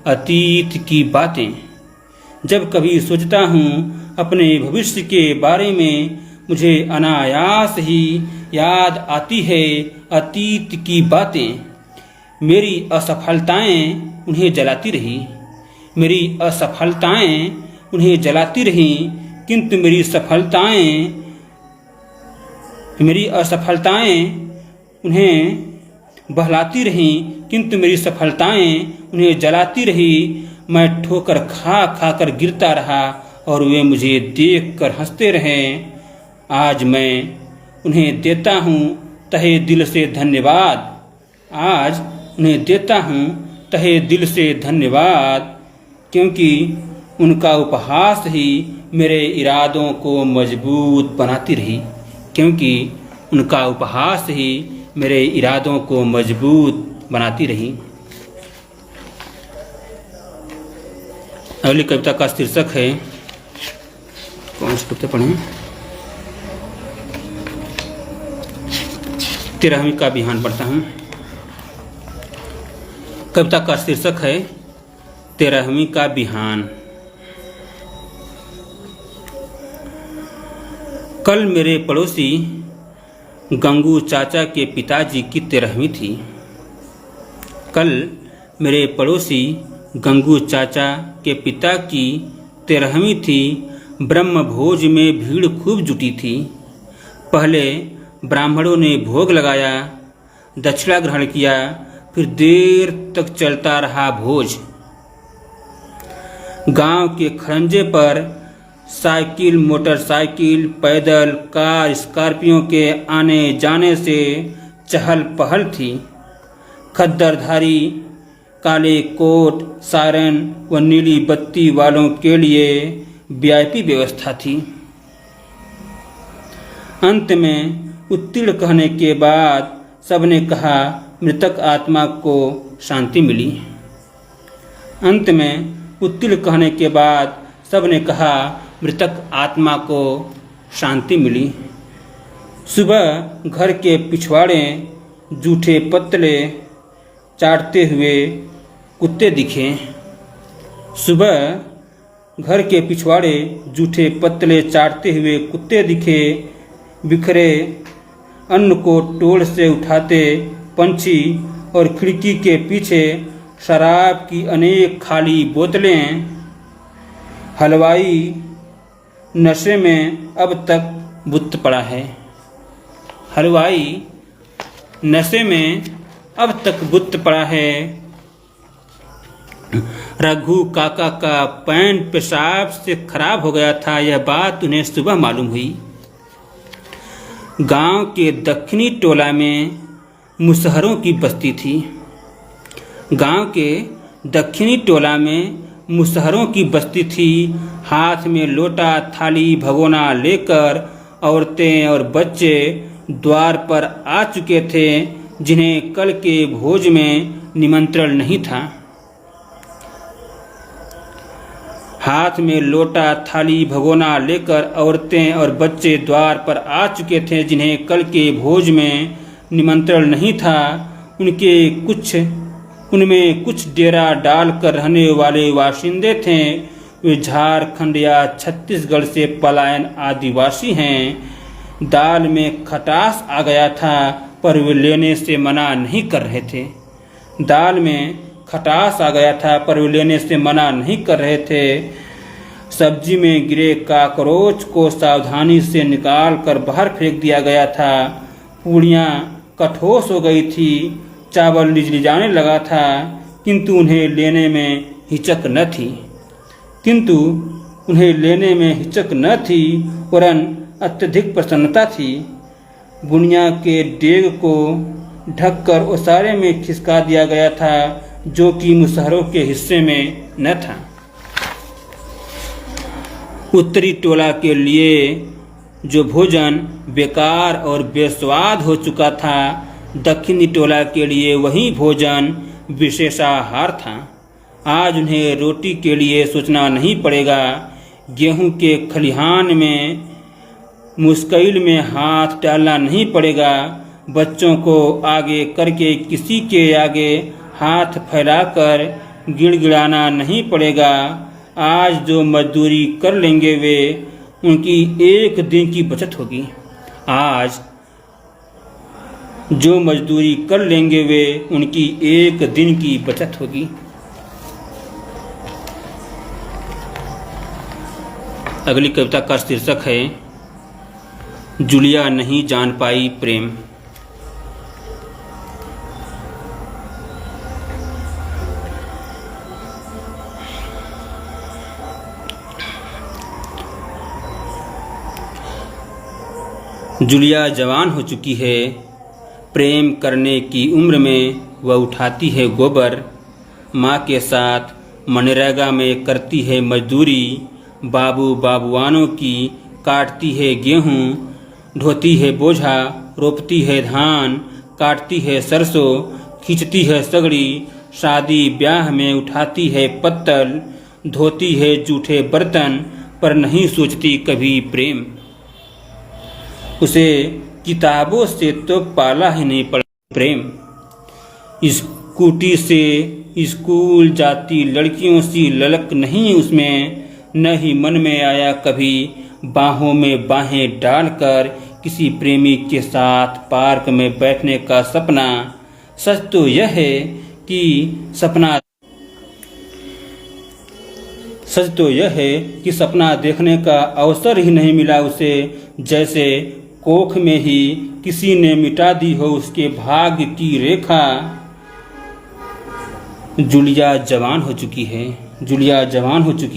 अतीत की बातें। जब कभी सोचता हूँ अपने भविष्य के बारे में, मुझे अनायास ही याद आती है अतीत की बातें। मेरी असफलताएं उन्हें जलाती रही, मेरी असफलताएं उन्हें जलाती रहीं, किंतु मेरी असफलताएं उन्हें बहलाती रहीं, किंतु मेरी सफलताएं उन्हें जलाती रही। मैं ठोकर खा खा कर गिरता रहा और वे मुझे देख कर हंसते रहे। आज मैं उन्हें देता हूँ तहे दिल से धन्यवाद। आज उन्हें देता हूँ तहे दिल से धन्यवाद, क्योंकि उनका उपहास ही मेरे इरादों को मजबूत बनाती रही। क्योंकि उनका उपहास ही मेरे इरादों को मजबूत बनाती रही। अगली कविता का शीर्षक है, कौन सी कविता पढ़ें? 13वीं का बिहान पढ़ता हूँ। कविता का शीर्षक है 13वीं का बिहान। कल मेरे पड़ोसी गंगू चाचा के पिताजी की 13वीं थी। कल मेरे पड़ोसी गंगू चाचा के पिता की 13वीं थी। ब्रह्म भोज में भीड़ खूब जुटी थी। पहले ब्राह्मणों ने भोग लगाया, दक्षिणा ग्रहण किया, फिर देर तक चलता रहा भोज। गांव के खरंजे पर साइकिल, मोटरसाइकिल, पैदल, कार, स्कॉर्पियो के आने जाने से चहल पहल थी। खद्दरधारी काले कोट, सायरन व नीली बत्ती वालों के लिए वीआईपी व्यवस्था थी। अंत में उत्तीर्ण कहने के बाद सबने कहा मृतक आत्मा को शांति मिली। अंत में उत्तीर्ण कहने के बाद सबने कहा मृतक आत्मा को शांति मिली। सुबह घर के पिछवाड़े जूठे पत्तले चाटते हुए कुत्ते दिखे। सुबह घर के पिछवाड़े जूठे पत्तले चाटते हुए कुत्ते दिखे। बिखरे अन्न को टोल से उठाते पंछी और खिड़की के पीछे शराब की अनेक खाली बोतलें। हलवाई नशे में अब तक बुत पड़ा है। हलवाई नशे में अब तक बुत पड़ा है। रघु काका का पैंट पेशाब से खराब हो गया था, यह बात उन्हें सुबह मालूम हुई। गांव के दक्षिणी टोला में मुसहरों की बस्ती थी। गांव के दक्षिणी टोला में मुसहरों की बस्ती थी। हाथ में लोटा, थाली, भगोना लेकर औरतें और बच्चे द्वार पर आ चुके थे, जिन्हें कल के भोज में निमंत्रण नहीं था। हाथ में लोटा थाली भगोना लेकर औरतें और बच्चे द्वार पर आ चुके थे। जिन्हें कल के भोज में निमंत्रण नहीं था, उनमें कुछ डेरा डालकर रहने वाले बाशिंदे थे। वे झारखंड या छत्तीसगढ़ से पलायन आदिवासी हैं। दाल में खटास आ गया था, पर वे लेने से मना नहीं कर रहे थे। दाल में खटास आ गया था, पर वे लेने से मना नहीं कर रहे थे। सब्जी में गिरे काकरोच को सावधानी से निकाल कर बाहर फेंक दिया गया था। पूड़ियाँ कठोस हो गई थी, चावल लिजाने लगा था, किंतु उन्हें लेने में हिचक न थी, वरन अत्यधिक प्रसन्नता थी। बुनिया के डेग को ढककर ओसारे में खिसका दिया गया था, जो कि मुसहरों के हिस्से में न था। उत्तरी टोला के लिए जो भोजन बेकार और बेस्वाद हो चुका था, दक्षिणी टोला के लिए वही भोजन विशेषाहार था। आज उन्हें रोटी के लिए सोचना नहीं पड़ेगा। गेहूं के खलिहान में मुश्किल में हाथ डालना नहीं पड़ेगा। बच्चों को आगे करके किसी के आगे हाथ फैलाकर गिड़गिड़ाना नहीं पड़ेगा। आज जो मजदूरी कर लेंगे वे उनकी एक दिन की बचत होगी। आज जो मजदूरी कर लेंगे वे उनकी एक दिन की बचत होगी। अगली कविता का शीर्षक है जूलिया नहीं जान पाई प्रेम। जूलिया जवान हो चुकी है। प्रेम करने की उम्र में वह उठाती है गोबर। माँ के साथ मनरेगा में करती है मजदूरी। बाबू बाबुआनों की काटती है गेहूँ, ढोती है बोझा, रोपती है धान, काटती है सरसों, खींचती है सगड़ी। शादी ब्याह में उठाती है पत्तल, धोती है जूठे बर्तन, पर नहीं सोचती कभी प्रेम। उसे किताबों से तो पाला ही नहीं पड़ा प्रेम। स्कूटी से स्कूल जाती लड़कियों सी ललक नहीं उसमें। न ही मन में आया कभी बाहों में बाहें डालकर किसी प्रेमी के साथ पार्क में बैठने का सपना। सच तो यह है कि सपना देखने का अवसर ही नहीं मिला उसे। जैसे कोख में ही किसी ने मिटा दी हो उसके भाग्य की रेखा। जूलिया जवान हो चुकी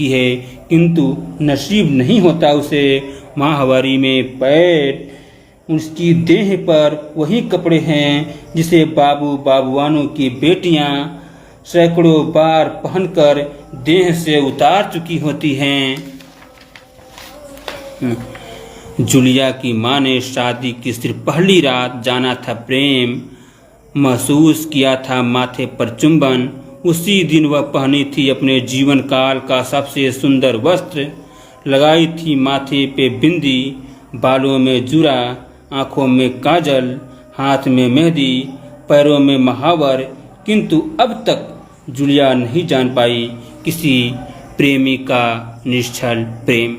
है, किंतु नसीब नहीं होता उसे माहवारी में पैर। उसकी देह पर वही कपड़े हैं जिसे बाबू बाबुआनों की बेटियां सैकड़ों बार पहनकर देह से उतार चुकी होती हैं। जूलिया की माँ ने शादी की सिर्फ पहली रात जाना था प्रेम। महसूस किया था माथे पर चुंबन। उसी दिन वह पहनी थी अपने जीवन काल का सबसे सुंदर वस्त्र। लगाई थी माथे पे बिंदी, बालों में जूरा, आँखों में काजल, हाथ में मेहंदी, पैरों में महावर। किंतु अब तक जूलिया नहीं जान पाई किसी प्रेमी का निश्चल प्रेम।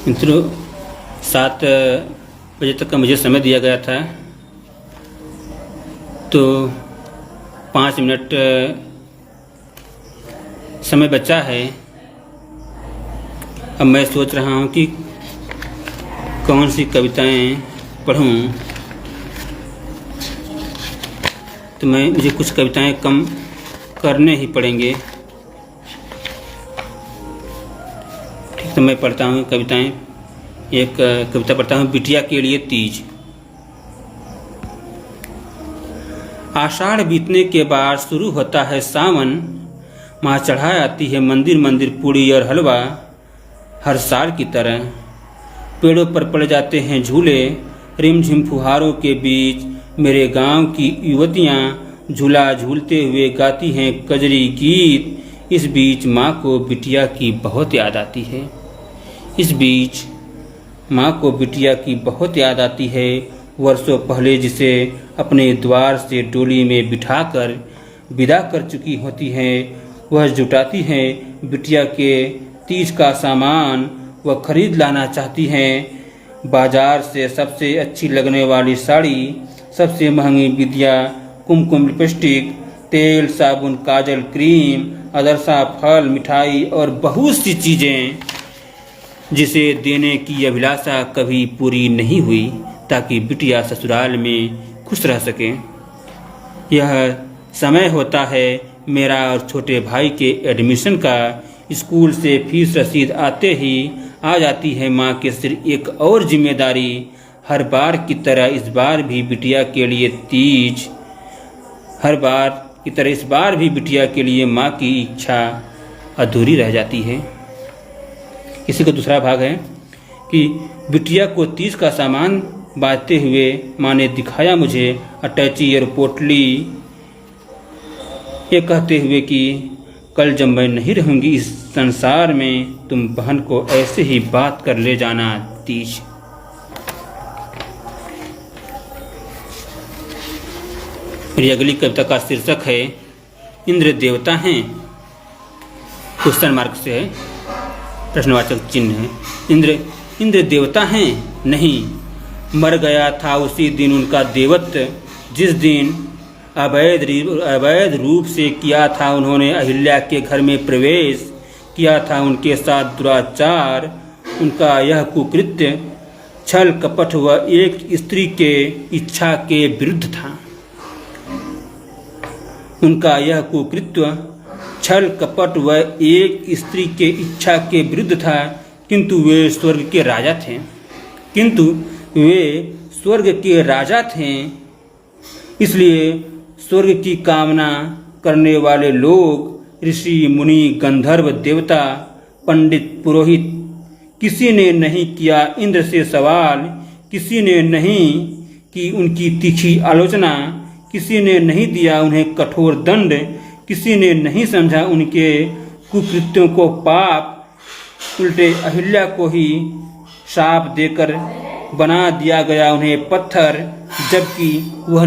मित्रों, 7 बजे तक का मुझे समय दिया गया था, तो 5 मिनट समय बचा है। अब मैं सोच रहा हूँ कि कौन सी कविताएं पढूं, तो मुझे कुछ कविताएं कम करने ही पड़ेंगे। ठीक, तो मैं पढ़ता हूँ कविताएं। एक कविता पढ़ता हूँ, बिटिया के लिए तीज। आषाढ़ बीतने के बाद शुरू होता है सावन। माँ चढ़ा आती है मंदिर मंदिर पूड़ी और हलवा। हर साल की तरह पेड़ों पर पड़ जाते हैं झूले। रिमझिम फुहारों के बीच मेरे गांव की युवतियाँ झूला झूलते हुए गाती हैं कजरी गीत। इस बीच माँ को बिटिया की बहुत याद आती है। इस बीच माँ को बिटिया की बहुत याद आती है। वर्षों पहले जिसे अपने द्वार से डोली में बिठाकर विदा कर चुकी होती है, वह जुटाती है बिटिया के तीज का सामान। वह खरीद लाना चाहती हैं बाजार से सबसे अच्छी लगने वाली साड़ी, सबसे महंगी बिंदिया, कुमकुम, लिपस्टिक, तेल, साबुन, काजल, क्रीम, अदरसा, फल, मिठाई और बहुत सी चीज़ें जिसे देने की अभिलाषा कभी पूरी नहीं हुई, ताकि बिटिया ससुराल में खुश रह सके। यह समय होता है मेरा और छोटे भाई के एडमिशन का। स्कूल से फीस रसीद आते ही आ जाती है माँ के सिर एक और जिम्मेदारी। हर बार की तरह इस बार भी बिटिया के लिए तीज, हर बार की तरह इस बार भी बिटिया के लिए माँ की इच्छा अधूरी रह जाती है। इसी का दूसरा भाग है कि बिटिया को तीज का सामान बांटते हुए माँ ने दिखाया मुझे अटैची और पोटली, ये कहते हुए कि कल जब मैं नहीं रहूँगी इस संसार में, तुम बहन को ऐसे ही बात कर ले जाना तीज। मेरी अगली कविता का शीर्षक है इंद्र देवता हैं। क्वेश्चन मार्क से है, प्रश्नवाचक चिन्ह है। इंद्र देवता हैं? नहीं, मर गया था उसी दिन उनका देवत्व जिस दिन अवैध रूप से किया था उन्होंने अहिल्या के घर में प्रवेश किया था। उनके साथ दुराचार, उनका यह कुकृत्य छल कपट व एक स्त्री के इच्छा के विरुद्ध था। उनका यह कुकृत्य छल कपट व एक स्त्री के इच्छा के विरुद्ध था। किंतु वे स्वर्ग के राजा थे। इसलिए स्वर्ग की कामना करने वाले लोग, ऋषि, मुनि, गंधर्व, देवता, पंडित, पुरोहित, किसी ने नहीं किया इंद्र से सवाल, किसी ने नहीं की उनकी तीखी आलोचना, किसी ने नहीं दिया उन्हें कठोर दंड, किसी ने नहीं समझा उनके कुकृत्यों को पाप। उल्टे अहिल्या को ही शाप देकर बना दिया गया उन्हें पत्थर, जबकि वह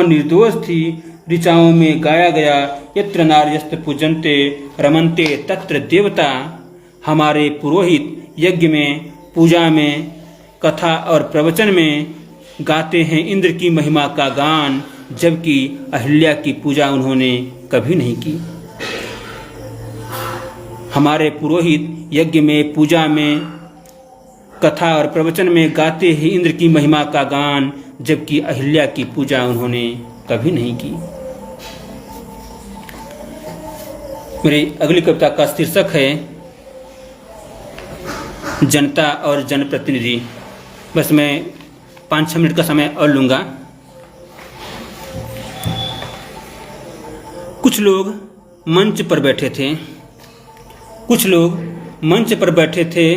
निर्दोष थी। ऋचाओं में गाया गया यत्र नार्यस्त पूजन्ते रमन्ते तत्र देवता। हमारे पुरोहित यज्ञ में, पूजा में, कथा और प्रवचन में गाते हैं इंद्र की महिमा का गान, जबकि अहिल्या की पूजा उन्होंने कभी नहीं की। हमारे पुरोहित यज्ञ में, पूजा में, कथा और प्रवचन में गाते हैं इंद्र की महिमा का गान, जबकि अहिल्या की पूजा उन्होंने कभी नहीं की। मेरी अगली कविता का शीर्षक है जनता और जनप्रतिनिधि। बस मैं 5-6 मिनट का समय और लूँगा। कुछ लोग मंच पर बैठे थे, कुछ लोग मंच के थे।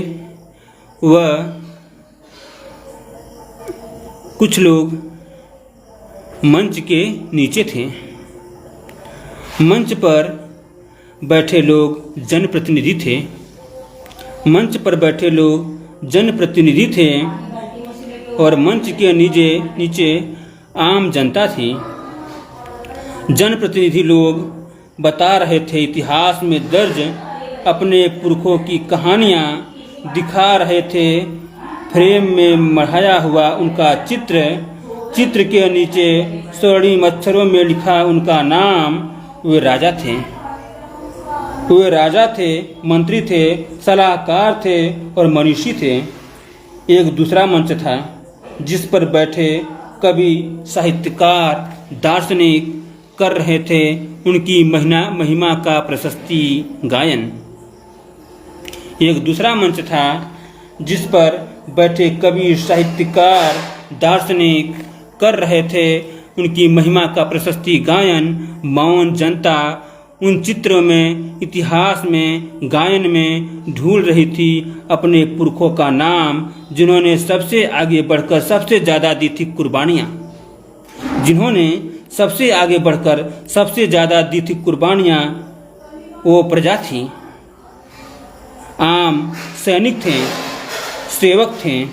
मंच पर बैठे लोग जनप्रतिनिधि थे और मंच के नीचे आम जनता थी। जनप्रतिनिधि लोग बता रहे थे इतिहास में दर्ज अपने पुरखों की कहानियाँ, दिखा रहे थे फ्रेम में मढ़ाया हुआ उनका चित्र के नीचे स्वर्णिम अक्षरों में लिखा उनका नाम। वे राजा थे, मंत्री थे, सलाहकार थे और मनीषी थे। एक दूसरा मंच था जिस पर बैठे कवि, साहित्यकार, दार्शनिक कर रहे थे उनकी महिमा का प्रशस्ति गायन। एक दूसरा मंच था जिस पर बैठे कवि, साहित्यकार, दार्शनिक कर रहे थे। उनकी महिमा का प्रशस्ति गायन मौन जनता उन चित्रों में, इतिहास में, गायन में ढूंढ रही थी अपने पुरखों का नाम, जिन्होंने सबसे आगे बढ़कर सबसे ज़्यादा दी थी कुर्बानियाँ, जिन्होंने सबसे आगे बढ़कर सबसे ज़्यादा दी थी कुर्बानियाँ। वो प्रजा थी, आम सैनिक थे, सेवक थे।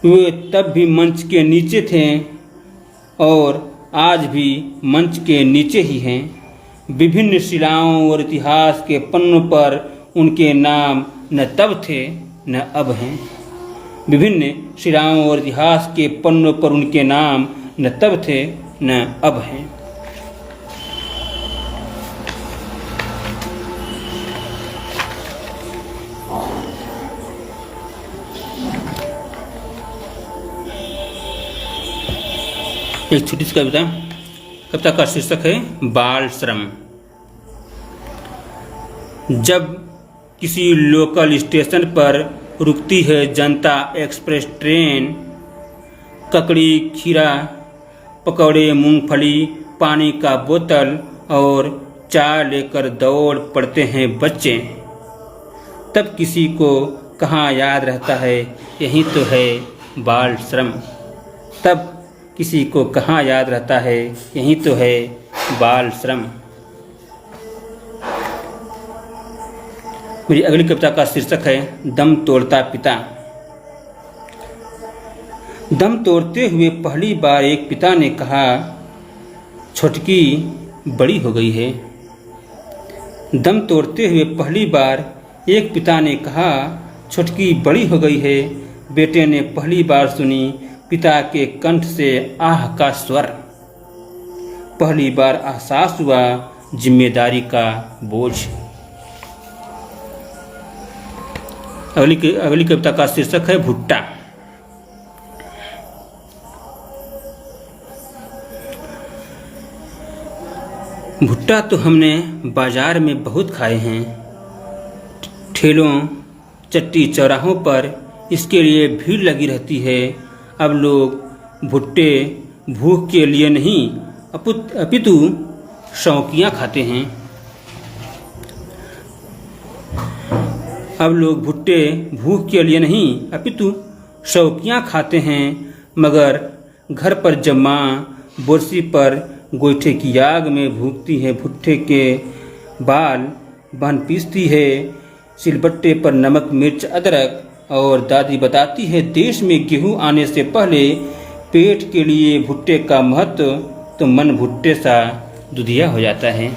वे तब भी मंच के नीचे थे और आज भी मंच के नीचे ही हैं। विभिन्न शिलाओं और इतिहास के पन्नों पर उनके नाम न तब थे न अब हैं। विभिन्न शिलाओं और इतिहास के पन्नों पर उनके नाम न तब थे न अब हैं। एक छोटी सी कविता का शीर्षक है बाल श्रम। जब किसी लोकल स्टेशन पर रुकती है जनता एक्सप्रेस ट्रेन, ककड़ी, खीरा, पकौड़े, मूंगफली, पानी का बोतल और चाय लेकर दौड़ पड़ते हैं बच्चे, तब किसी को कहाँ याद रहता है यही तो है बाल श्रम। तब किसी को कहाँ याद रहता है यही तो है बाल श्रम। मेरी अगली कविता का शीर्षक है दम तोड़ता पिता। दम तोड़ते हुए पहली बार एक पिता ने कहा, छोटकी बड़ी हो गई है। दम तोड़ते हुए पहली बार एक पिता ने कहा, छोटकी बड़ी हो गई है। बेटे ने पहली बार सुनी पिता के कंठ से आह का स्वर। पहली बार एहसास हुआ जिम्मेदारी का बोझ। अगली कविता का शीर्षक है भुट्टा। भुट्टा तो हमने बाजार में बहुत खाए हैं। ठेलों, चट्टी चौराहों पर इसके लिए भीड़ लगी रहती है। अब लोग भुट्टे भूख के लिए नहीं अपितु शौकियाँ खाते हैं। अब लोग भुट्टे भूख के लिए नहीं अपितु शौकियाँ खाते हैं। मगर घर पर जब माँ बोरसी पर गोईठे की आग में भूखती है भुट्टे के बाल, बहन पीसती है सिलबट्टे पर नमक, मिर्च, अदरक, और दादी बताती है देश में गेहूं आने से पहले पेट के लिए भुट्टे का महत्व, तो मन भुट्टे सा दुधिया हो जाता है।